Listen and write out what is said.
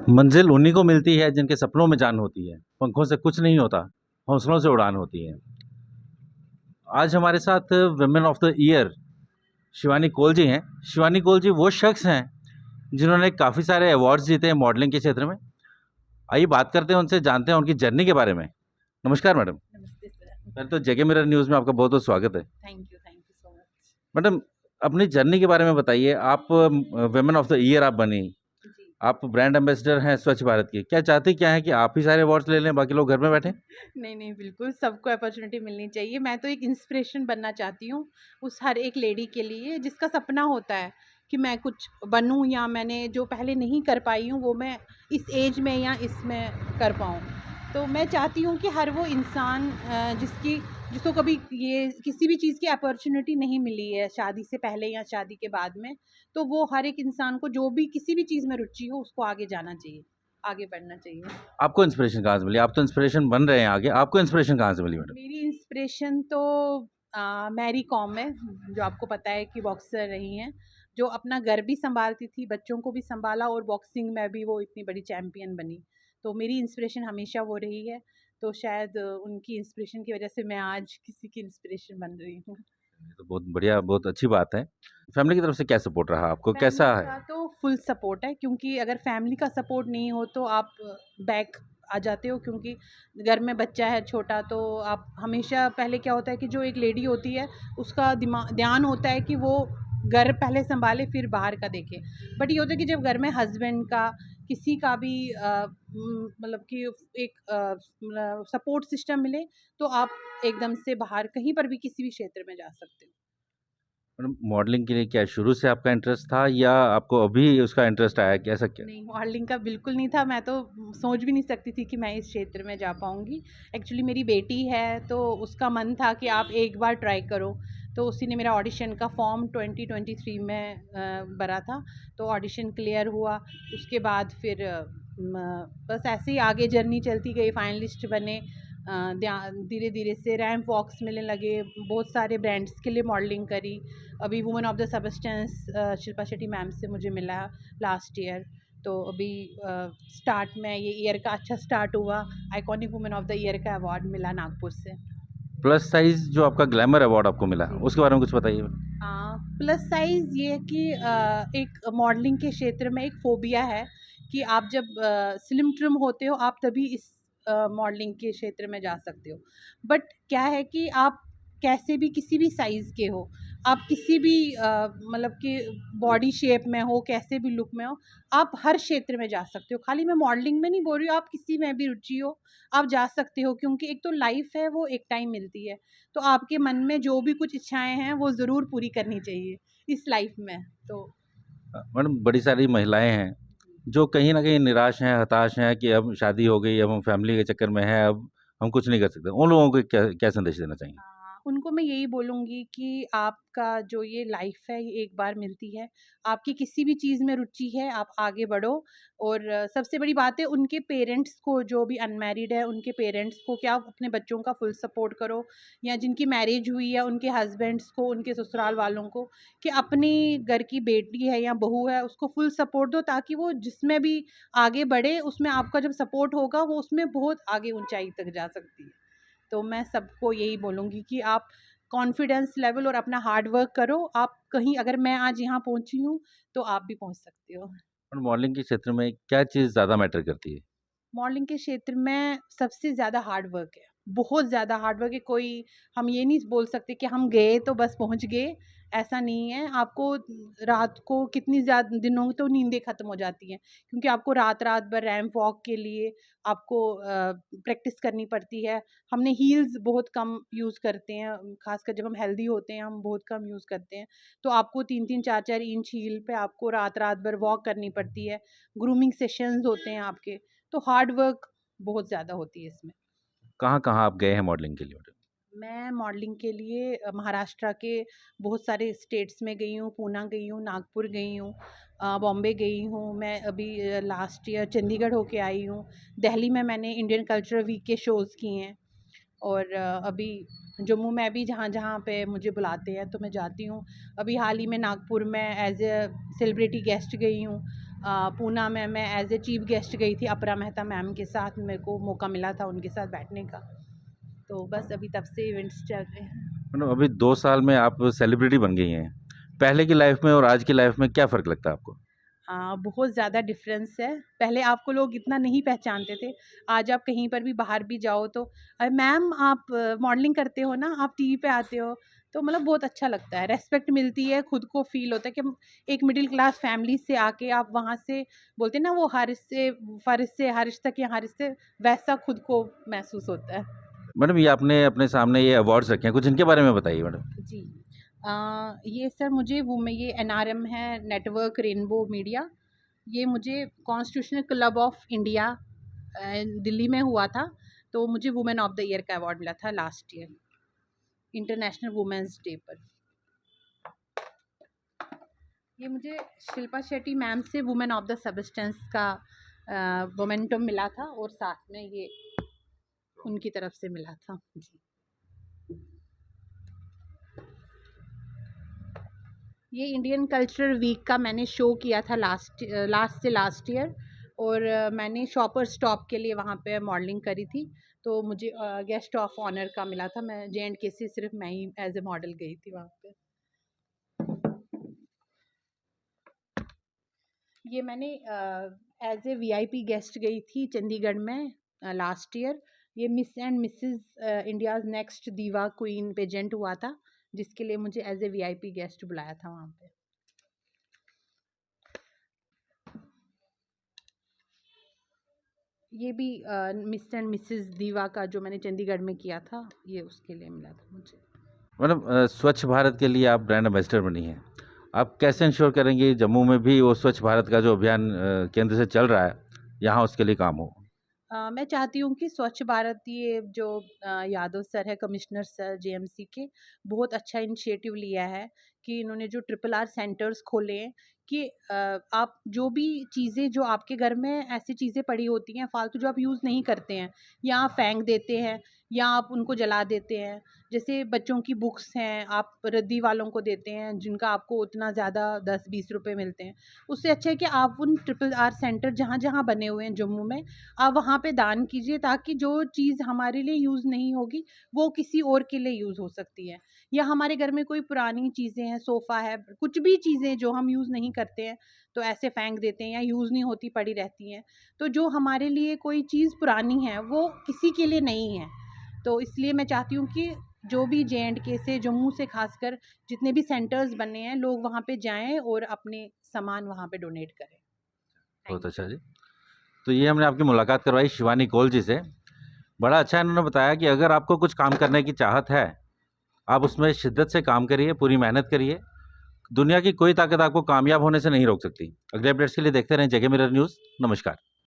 मंजिल उन्हीं को मिलती है जिनके सपनों में जान होती है। पंखों से कुछ नहीं होता, हौसलों से उड़ान होती है। आज हमारे साथ women of the year Shivani Kaul ji हैं। शिवानी कोल जी वो शख्स हैं जिन्होंने काफ़ी सारे अवार्ड्स जीते हैं मॉडलिंग के क्षेत्र में। आइए बात करते हैं उनसे, जानते हैं उनकी जर्नी के बारे में। नमस्कार मैडम। नमस्ते सर। पहले तो जगह मिरर न्यूज़ में आपका बहुत बहुत स्वागत है। Thank you so much. Madam, अपनी जर्नी के बारे में बताइए। आप वुमेन ऑफ द ईयर आप बनी, जी। आप ब्रांड एम्बेसडर हैं स्वच्छ भारत की। क्या चाहती क्या है कि आप ही सारे अवार्ड्स ले लें, बाकी लोग घर में बैठे? नहीं, बिल्कुल सबको अपॉर्च्युनिटी मिलनी चाहिए। मैं तो एक इंस्पिरेशन बनना चाहती हूँ, उस हर एक लेडी के लिए जिसका सपना होता है कि मैं कुछ बनूँ या मैंने जो पहले नहीं कर पाई हूँ, वो मैं इस एज में या इसमें कर पाऊँ। तो मैं चाहती हूँ कि हर वो इंसान जिसको कभी ये किसी भी चीज़ की अपॉर्च्युनिटी नहीं मिली है, शादी से पहले या शादी के बाद में, तो वो हर एक इंसान को जो भी किसी भी चीज़ में रुचि हो, उसको आगे जाना चाहिए, आगे बढ़ना चाहिए। आपको इंस्पिरेशन कहाँ से मिली? आप तो इंस्पिरेशन बन रहे हैं आगे, आपको इंस्पिरेशन कहाँ से मिली मैडम? मेरी इंस्पिरेशन तो मैरी कॉम है, जो आपको पता है कि बॉक्सर रही हैं, जो अपना घर भी सँभालती थी, बच्चों को भी सँभाला और बॉक्सिंग में भी वो इतनी बड़ी चैम्पियन बनी। तो मेरी इंस्पिरेशन हमेशा वो रही है, तो शायद उनकी इंस्पिरेशन की वज़ह से मैं आज किसी की इंस्पिरेशन बन रही हूँ। ये तो बहुत बढ़िया, बहुत अच्छी बात है। फैमिली की तरफ से क्या सपोर्ट रहा आपको? कैसा फैमिली है? का तो फुल सपोर्ट है, क्योंकि अगर फैमिली का सपोर्ट नहीं हो तो आप बैक आ जाते हो, क्योंकि घर में बच्चा है छोटा, तो आप हमेशा पहले क्या होता है कि जो एक लेडी होती है उसका दिमाग ध्यान होता है कि वो घर पहले संभाले फिर बाहर का देखे। बट ये होता है कि जब घर में हस्बैंड का किसी का भी मतलब कि एक सपोर्ट सिस्टम मिले, तो आप एकदम से बाहर कहीं पर भी किसी भी क्षेत्र में जा सकते हो। मैडम, मॉडलिंग के लिए क्या शुरू से आपका इंटरेस्ट था या आपको अभी उसका इंटरेस्ट आया, कैसा क्या? नहीं, मॉडलिंग का बिल्कुल नहीं था। मैं तो सोच भी नहीं सकती थी कि मैं इस क्षेत्र में जा पाऊँगी। एक्चुअली मेरी बेटी है, तो उसका मन था कि आप एक बार ट्राई करो। तो उसी ने मेरा ऑडिशन का फॉर्म 2023 में भरा था, तो ऑडिशन क्लियर हुआ। उसके बाद फिर बस ऐसे ही आगे जर्नी चलती गई, फाइनलिस्ट बने। धीरे-धीरे से रैंप वॉक्स मिलने लगे, बहुत सारे ब्रांड्स के लिए मॉडलिंग करी। अभी women of the substance Shilpa Shetty ma'am से मुझे मिला लास्ट ईयर। तो अभी स्टार्ट में ये ईयर का अच्छा स्टार्ट हुआ, iconic women of the year का अवार्ड मिला नागपुर से। प्लस साइज़ जो आपका ग्लैमर अवार्ड आपको मिला, जी। उसके बारे में कुछ बताइए? प्लस साइज़ ये है कि एक मॉडलिंग के क्षेत्र में एक फ़ोबिया है कि आप जब स्लिम ट्रिम होते हो, आप तभी इस मॉडलिंग के क्षेत्र में जा सकते हो। बट क्या है कि आप कैसे भी किसी भी साइज़ के हो, आप किसी भी मतलब कि बॉडी शेप में हो, कैसे भी लुक में हो, आप हर क्षेत्र में जा सकते हो। खाली मैं मॉडलिंग में नहीं बोल रही हूँ, आप किसी में भी रुचि हो, आप जा सकते हो, क्योंकि एक तो लाइफ़ है, वो एक टाइम मिलती है। तो आपके मन में जो भी कुछ इच्छाएँ हैं, वो ज़रूर पूरी करनी चाहिए इस लाइफ में। तो मैडम, बड़ी सारी महिलाएँ हैं, जो कहीं न कहीं निराश हैं, हताश हैं कि अब शादी हो गई, अब हम फैमिली के चक्कर में हैं, अब हम कुछ नहीं कर सकते। उन लोगों को क्या क्या संदेश देना चाहेंगे? उनको मैं यही बोलूँगी कि आपका जो ये लाइफ़ है, ये एक बार मिलती है। आपकी किसी भी चीज़ में रुचि है, आप आगे बढ़ो। और सबसे बड़ी बात है, उनके पेरेंट्स को, जो भी अनमैरिड है, उनके पेरेंट्स को क्या, अपने बच्चों का फुल सपोर्ट करो, या जिनकी मैरिज हुई है, उनके हस्बैंड्स को, उनके ससुराल वालों को, कि अपनी घर की बेटी है या बहू है, उसको फुल सपोर्ट दो, ताकि वो जिसमें भी आगे बढ़े, उसमें आपका जब सपोर्ट होगा, वो उसमें बहुत आगे ऊँचाई तक जा सकती है। तो मैं सबको यही बोलूँगी कि आप कॉन्फिडेंस लेवल और अपना हार्ड वर्क करो। आप कहीं, अगर मैं आज यहाँ पहुँची हूँ, तो आप भी पहुँच सकते हो। और मॉडलिंग के क्षेत्र में क्या चीज़ ज़्यादा मैटर करती है? मॉडलिंग के क्षेत्र में सबसे ज़्यादा हार्ड वर्क है, बहुत ज़्यादा हार्ड वर्क है। कोई, हम ये नहीं बोल सकते कि हम गए तो बस पहुँच गए, ऐसा नहीं है। आपको रात को कितनी ज़्यादा दिनों तो नींदें ख़त्म हो जाती हैं, क्योंकि आपको रात-रात भर रैंप वॉक के लिए आपको प्रैक्टिस करनी पड़ती है। हमने हील्स बहुत कम यूज़ करते हैं, ख़ासकर जब हम हेल्दी होते हैं, हम बहुत कम यूज़ करते हैं। तो आपको 3-3 4-4 इंच हील पे आपको रात-रात भर वॉक करनी पड़ती है। ग्रूमिंग सेशंस होते हैं आपके। तो हार्ड वर्क बहुत ज़्यादा होती है इसमें। कहाँ-कहाँ आप गए हैं मॉडलिंग के लिए मैडम? मैं मॉडलिंग के लिए महाराष्ट्र के बहुत सारे स्टेट्स में गई हूँ, पूना गई हूँ, नागपुर गई हूँ, बॉम्बे गई हूँ। मैं अभी लास्ट ईयर चंडीगढ़ होके आई हूँ। दिल्ली में मैंने इंडियन कल्चरल वीक के शोज़ किए हैं। और अभी जम्मू में भी जहाँ-जहाँ पे मुझे बुलाते हैं तो मैं जाती हूँ। अभी हाल ही में नागपुर में एज़ अ सेलिब्रिटी गेस्ट गई हूँ। पूना में मैं एज ए चीफ गेस्ट गई थी अपरा मेहता मैम के साथ, मेरे को मौका मिला था उनके साथ बैठने का। तो बस अभी तब से इवेंट्स चल रहे हैं। मतलब अभी 2 साल में आप सेलिब्रिटी बन गई हैं। पहले की लाइफ में और आज की लाइफ में क्या फ़र्क लगता है आपको? बहुत ज़्यादा डिफरेंस है। पहले आपको लोग इतना नहीं पहचानते थे। आज आप कहीं पर भी बाहर भी जाओ तो मैम आप मॉडलिंग करते हो ना, आप टीवी पे आते हो, तो मतलब बहुत अच्छा लगता है, रेस्पेक्ट मिलती है, खुद को फील होता है कि एक मिडिल क्लास फैमिली से आके आप वहाँ से बोलते हैं ना वो हारिस से फ़ारिस से हारिस तक या हारिस से, वैसा खुद को महसूस होता है। मैडम ये आपने अपने सामने ये अवार्ड्स रखे हैं, कुछ इनके बारे में बताइए मैडम? जी। ये सर मुझे वो मैं ये एनआरएम है, नेटवर्क रेनबो मीडिया, ये मुझे constitutional club of India Delhi में हुआ था, तो मुझे वुमेन ऑफ द ईयर का अवार्ड मिला था last year, international women's day पर। ये मुझे शिल्पा शेट्टी मैम से वुमेन ऑफ द सबस्टेंस का मोमेंटम मिला था, और साथ में ये उनकी तरफ से मिला था जी। ये इंडियन कल्चरल वीक का मैंने शो किया था लास्ट ईयर, और मैंने शॉपर स्टॉप के लिए वहाँ पे मॉडलिंग करी थी, तो मुझे गेस्ट ऑफ ऑनर का मिला था। मैं J&K से सिर्फ मैं ही एज ए मॉडल गई थी वहाँ पे। ये मैंने एज ए VIP गेस्ट गई थी चंडीगढ़ में लास्ट ईयर। ये miss and Mrs India's next दीवा क्वीन पेजेंट हुआ था, जिसके लिए मुझे एज ए VIP गेस्ट बुलाया था वहाँ पे। ये भी मिस एंड मिसेस दीवा का जो मैंने चंडीगढ़ में किया था, ये उसके लिए मिला था मुझे। मैडम स्वच्छ भारत के लिए आप ब्रांड एम्बेसडर बनी हैं। आप कैसे इंश्योर करेंगे जम्मू में भी वो स्वच्छ भारत का जो अभियान केंद्र से चल रहा है, यहाँ उसके लिए काम हो? मैं चाहती हूँ कि स्वच्छ भारत, ये जो यादव सर है, कमिश्नर सर JMC के, बहुत अच्छा इनिशिएटिव लिया है कि इन्होंने जो RRR सेंटर्स खोले हैं कि आप जो भी चीज़ें जो आपके घर में ऐसी चीज़ें पड़ी होती हैं फालतू, जो आप यूज़ नहीं करते हैं या आप फेंक देते हैं या आप उनको जला देते हैं, जैसे बच्चों की बुक्स हैं आप रद्दी वालों को देते हैं जिनका आपको उतना ज़्यादा 10-20 रुपए मिलते हैं, उससे अच्छा है कि आप उन RRR सेंटर जहाँ जहाँ बने हुए हैं जम्मू में, आप वहाँ पे दान कीजिए, ताकि जो चीज़ हमारे लिए यूज़ नहीं होगी वो किसी और के लिए यूज़ हो सकती है। या हमारे घर में कोई पुरानी चीज़ें हैं, सोफ़ा है, कुछ भी चीज़ें जो हम यूज़ नहीं करते हैं तो ऐसे फेंक देते हैं या यूज़ नहीं होती पड़ी रहती हैं। तो जो हमारे लिए कोई चीज़ पुरानी है वो किसी के लिए नहीं है। तो इसलिए मैं चाहती हूँ कि जो भी J&K से, जम्मू से खासकर जितने भी सेंटर्स बने हैं, लोग वहाँ पे जाएँ और अपने सामान वहाँ पे डोनेट करें। बहुत अच्छा जी। तो ये हमने आपकी मुलाकात करवाई शिवानी कौल जी से। बड़ा अच्छा इन्होंने बताया कि अगर आपको कुछ काम करने की चाहत है, आप उसमें शिद्दत से काम करिए, पूरी मेहनत करिए। दुनिया की कोई ताकत आपको कामयाब होने से नहीं रोक सकती। अगले अपडेट्स के लिए देखते रहें जगह मिरर न्यूज़। नमस्कार।